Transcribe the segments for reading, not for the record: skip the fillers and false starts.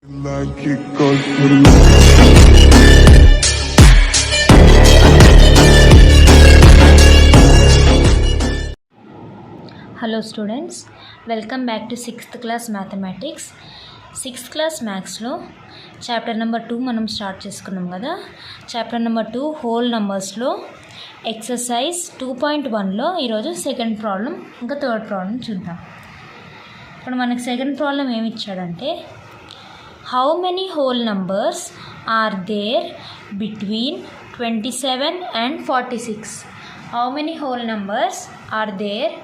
Hello students, welcome back to 6th class mathematics. 6th class maths lo chapter number 2 మనం start చేసుకున్నాం కదా. Chapter number 2 whole numbers లో exercise 2.1 లో ఈరోజు second problem ఇంకా third problem చూద్దాం. ఇప్పుడు మనకి సెకండ్ ప్రాబ్లం ఏమి ఇచ్చాడంటే how many whole numbers are there between 27 and 46. How many whole numbers are there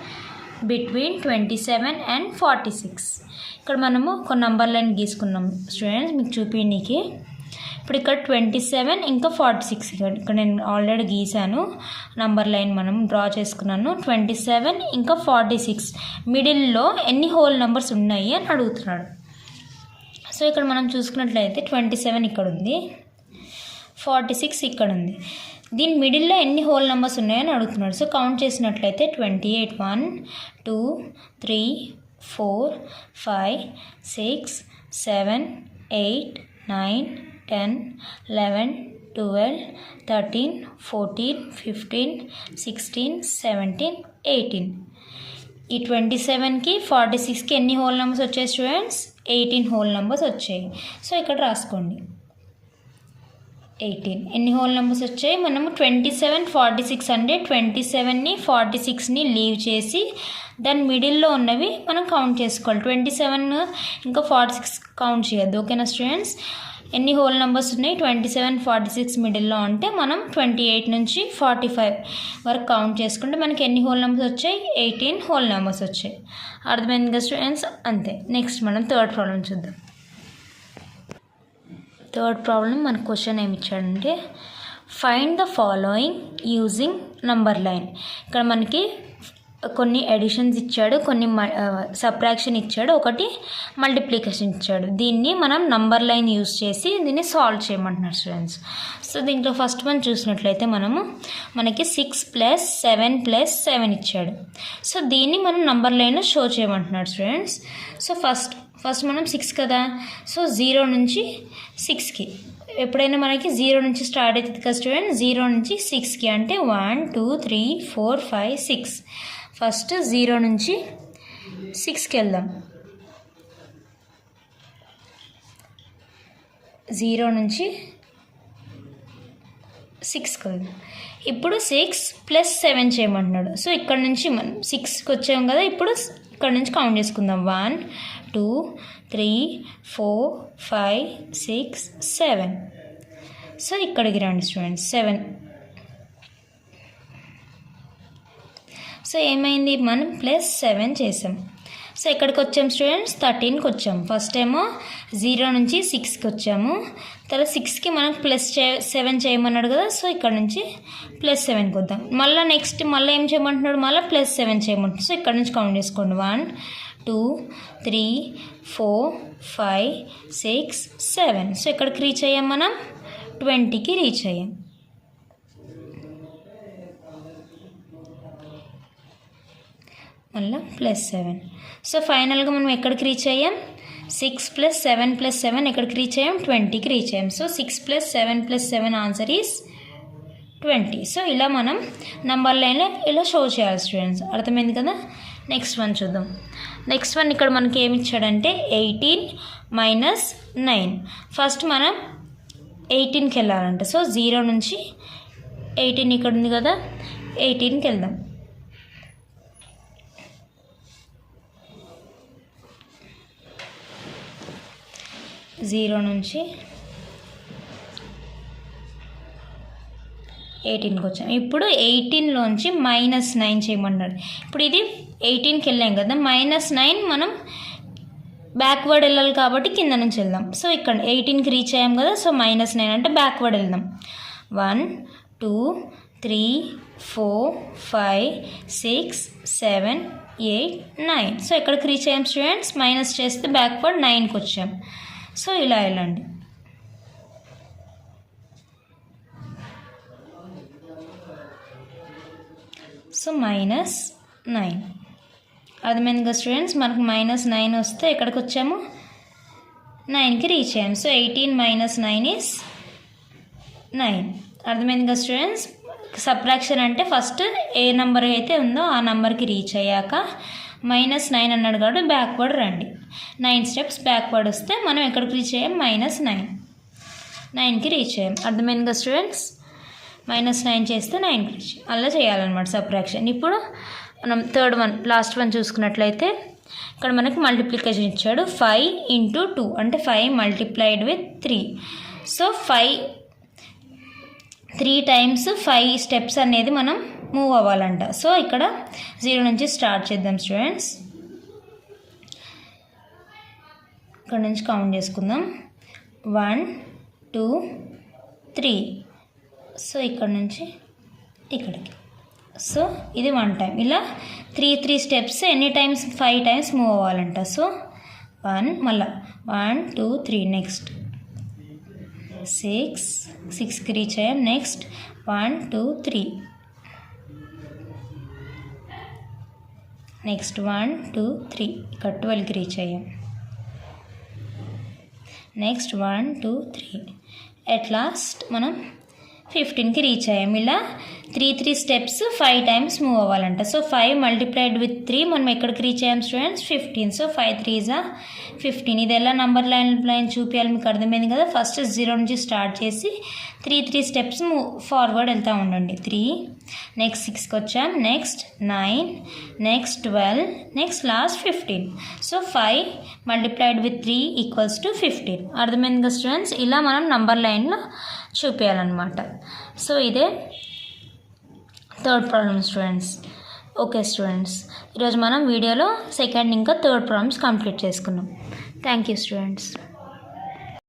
between 27 and 46. ఇక్కడ మనము ఒక నంబర్ లైన్ గీసుకున్నాం స్టూడెంట్స్, మీకు చూపించడానికి. ఇప్పుడు ఇక్కడ 27 ఇంకా 46 ఇక్కడ నేను ఆల్రెడీ గీసాను నంబర్ లైన్, మనం డ్రా చేసుకున్నాను. 27 ఇంకా 46 మిడిల్లో ఎన్ని హోల్ నెంబర్స్ ఉన్నాయి అని అడుగుతున్నాడు. సో ఇక్కడ మనం చూసుకున్నట్లయితే 27 ఇక్కడ ఉంది, 46 ఇక్కడ ఉంది. దీని మిడిల్లో ఎన్ని హోల్ నెంబర్స్ ఉన్నాయని అడుగుతున్నాడు. సో కౌంట్ చేసినట్లయితే 28 1 2 3 4 5 6 7 8 9 10 11 12 13 14 15 16 17 18. ఈ 27కి 46కి ఎన్ని హోల్ నెంబర్స్ వచ్చాయి స్టూడెంట్స్? 18 హోల్ నెంబర్స్ వచ్చాయి. సో ఇక్కడ రాసుకోండి 18 ఎన్ని హోల్ నెంబర్స్ వచ్చాయి. మనము 27 46 అంటే 27ని 46ని లీవ్ చేసి దాని మిడిల్లో ఉన్నవి మనం కౌంట్ చేసుకోవాలి. 27 ఇంకా 46 కౌంట్ చేయొద్దు, ఓకేనా స్టూడెంట్స్? ఎన్ని హోల్ నెంబర్స్ ఉన్నాయి 27 46 మిడిల్లో అంటే మనం 28 నుంచి 45 వరకు కౌంట్ చేసుకుంటే మనకి ఎన్ని హోల్ నెంబర్స్ వచ్చాయి? 18 హోల్ నెంబర్స్ వచ్చాయి. అర్థమైంది కదా స్టూడెంట్స్? అంతే. నెక్స్ట్ మనం థర్డ్ ప్రాబ్లం చూద్దాం. థర్డ్ ప్రాబ్లం మన క్వశ్చన్ ఏమి ఇచ్చాడంటే find the following using number line. ఇక్కడ మనకి కొన్ని ఎడిషన్స్ ఇచ్చాడు, కొన్ని సబ్ట్రాక్షన్ ఇచ్చాడు, ఒకటి మల్టిప్లికేషన్ ఇచ్చాడు. దీన్ని మనం నంబర్ లైన్ యూజ్ చేసి దీన్ని సాల్వ్ చేయమంటున్నారు స్టూడెంట్స్. సో దీంట్లో ఫస్ట్ మనం చూసినట్లయితే మనకి 6 + 7 + 7 ఇచ్చాడు. సో దీన్ని మనం నంబర్ లైన్లో షో చేయమంటున్నాడు స్టూడెంట్స్. సో ఫస్ట్ మనం 6 కదా, సో 0 నుంచి 6కి ఎప్పుడైనా మనకి 0 నుంచి స్టార్ట్ అవుతుంది కదా స్టూడెంట్. 0 నుంచి 6కి అంటే 1 2 3 4 5 6. ఫస్ట్ 0 నుంచి 6కి వెళ్దాం. 0 నుంచి 6కి వెళ్దాం. ఇప్పుడు 6 + 7 చేయమంటున్నాడు. సో ఇక్కడ నుంచి మనం 6కి వచ్చాం కదా, ఇప్పుడు ఇక్కడ నుంచి కౌంట్ చేసుకుందాం. 1 2 3 4 5 6 7. సో ఇక్కడికి రండి స్టూడెంట్స్, 7. సో ఏమైంది, మనం +7 చేసాం. సో ఎక్కడికి వచ్చాం స్టూడెంట్స్? 13కి వచ్చాం. ఫస్ట్ ఏమో 0 నుంచి 6కి వచ్చాము, తర్వాత 6కి మనం +7 చేయమన్నాడు కదా. సో ఇక్కడ నుంచి +7కి వద్దాం. మళ్ళీ నెక్స్ట్ మళ్ళీ ఏం చేయమంటున్నాడు? మళ్ళీ +7 చేయమంటున్నాడు. సో ఇక్కడ నుంచి కౌంట్ చేసుకోండి. 1 2 3 4 5 6 7. సో ఎక్కడికి రీచ్ అయ్యాం? మనం 20కి రీచ్ అయ్యాం. మళ్ళీ +7. సో ఫైనల్గా మనం ఎక్కడికి రీచ్ అయ్యాం? 6 + 7 + 7 ఎక్కడికి రీచ్ అయ్యాం? 20కి రీచ్ అయ్యాం. So 6 + 7 + 7 answer is 20. సో ఇలా మనం నంబర్ లైన్లో ఇలా షో చేయాలి స్టూడెంట్స్. అర్థమైంది కదా? నెక్స్ట్ వన్ చూద్దాం. నెక్స్ట్ వన్ ఇక్కడ మనకి ఏమి ఇచ్చాడంటే 18 - 9. ఫస్ట్ మనం 18కి వెళ్ళాలంట. సో 0 నుంచి 18 ఇక్కడ ఉంది కదా, 18కి వెళ్దాం. 0 నుంచి 18కి వచ్చాం. ఇప్పుడు 18లోంచి -9 చేయమన్నాడు. ఇప్పుడు ఇది 18కి వెళ్ళాం కదా, -9 మనం బ్యాక్వర్డ్ వెళ్ళాలి కాబట్టి కింద నుంచి వెళ్దాం. సో ఇక్కడ 18కి రీచ్ అయ్యాం కదా, సో -9 అంటే బ్యాక్వర్డ్ వెళ్దాం. 1 2 3 4 5 6 7 8 9. సో ఎక్కడికి రీచ్ అయ్యాం స్టూడెంట్స్? మైనస్ చేస్తే బ్యాక్వర్డ్ 9కి వచ్చాం. సో ఇలా వెళ్ళండి. సో -9 అర్థమైంది కదా స్టూడెంట్స్? మనకు -9 వస్తే ఎక్కడికి వచ్చాము? 9కి రీచ్ అయ్యాం. So 18 minus 9 is 9. అర్థమైంది కదా స్టూడెంట్స్? సబ్ట్రాక్షన్ అంటే ఫస్ట్ ఏ నెంబర్ అయితే ఉందో ఆ నెంబర్కి రీచ్ అయ్యాక -9 అన్నాడు కాబట్టి బ్యాక్వర్డ్ రండి. 9 స్టెప్స్ బ్యాక్వర్డ్ వస్తే మనం ఎక్కడికి రీచ్ అయ్యాం? -9కి రీచ్ అయ్యాం. అర్థమైంది కదా స్టూడెంట్స్? -9 చేస్తే 9కి రీచ్ అలా చేయాలన్నమాట సబ్ట్రాక్షన్. ఇప్పుడు మనం థర్డ్ వన్ లాస్ట్ వన్ చూసుకున్నట్లయితే ఇక్కడ మనకి మల్టిప్లికేషన్ ఇచ్చాడు. 5 × 2 అంటే 5 multiplied with 3. So 3 times 5 steps అనేది మనం మూవ్ అవ్వాలంట. సో ఇక్కడ 0 నుంచి స్టార్ట్ చేద్దాం స్టూడెంట్స్. ఇక్కడ నుంచి కౌంట్ చేసుకుందాం. 1 2 3. సో ఇక్కడ నుంచి ఇక్కడికి. సో ఇది 1 టైం. ఇలా 3 స్టెప్స్ ఎన్ని టైమ్స్? 5 టైమ్స్ మూవ్ అవ్వాలంట. సో 1 మళ్ళా 1 2 3 నెక్స్ట్ 6కి రీచ్ అయ్యాం. నెక్స్ట్ 1 2 3 నెక్స్ట్ 1 2 3 ఇక్కడ 12కి రీచ్ అయ్యాం. నెక్స్ట్ 1 2 3 ఎట్ లాస్ట్ మనం 15కి రీచ్ అయ్యాం. ఇలా 3 స్టెప్స్ 5 టైమ్స్ మూవ్ అవ్వాలంట. సో 5 మల్టిప్లైడ్ విత్ 3 మనం ఎక్కడికి రీచ్ అయ్యాం స్టూడెంట్స్? 15. So 5 3s 15. ఇది ఎలా నంబర్ లైన్ చూపించాలి మీకు అర్థమైంది కదా? ఫస్ట్ 0 నుంచి స్టార్ట్ చేసి 3 స్టెప్స్ ఫార్వర్డ్ వెళ్తూ ఉండండి. 3 నెక్స్ట్ 6కి వచ్చాం. Next 9 next 12 next last 15. So 5 multiplied with 3 = 15. అర్థమైంది కదా స్టూడెంట్స్? ఇలా మనం నంబర్ లైన్లో చూపించాలన్నమాట. సో ఇదే third problem students. Okay students, ఈరోజు మనం వీడియోలో సెకండ్ ఇంకా థర్డ్ ప్రాబ్లమ్స్ కంప్లీట్ చేసుకున్నాం. Thank you students.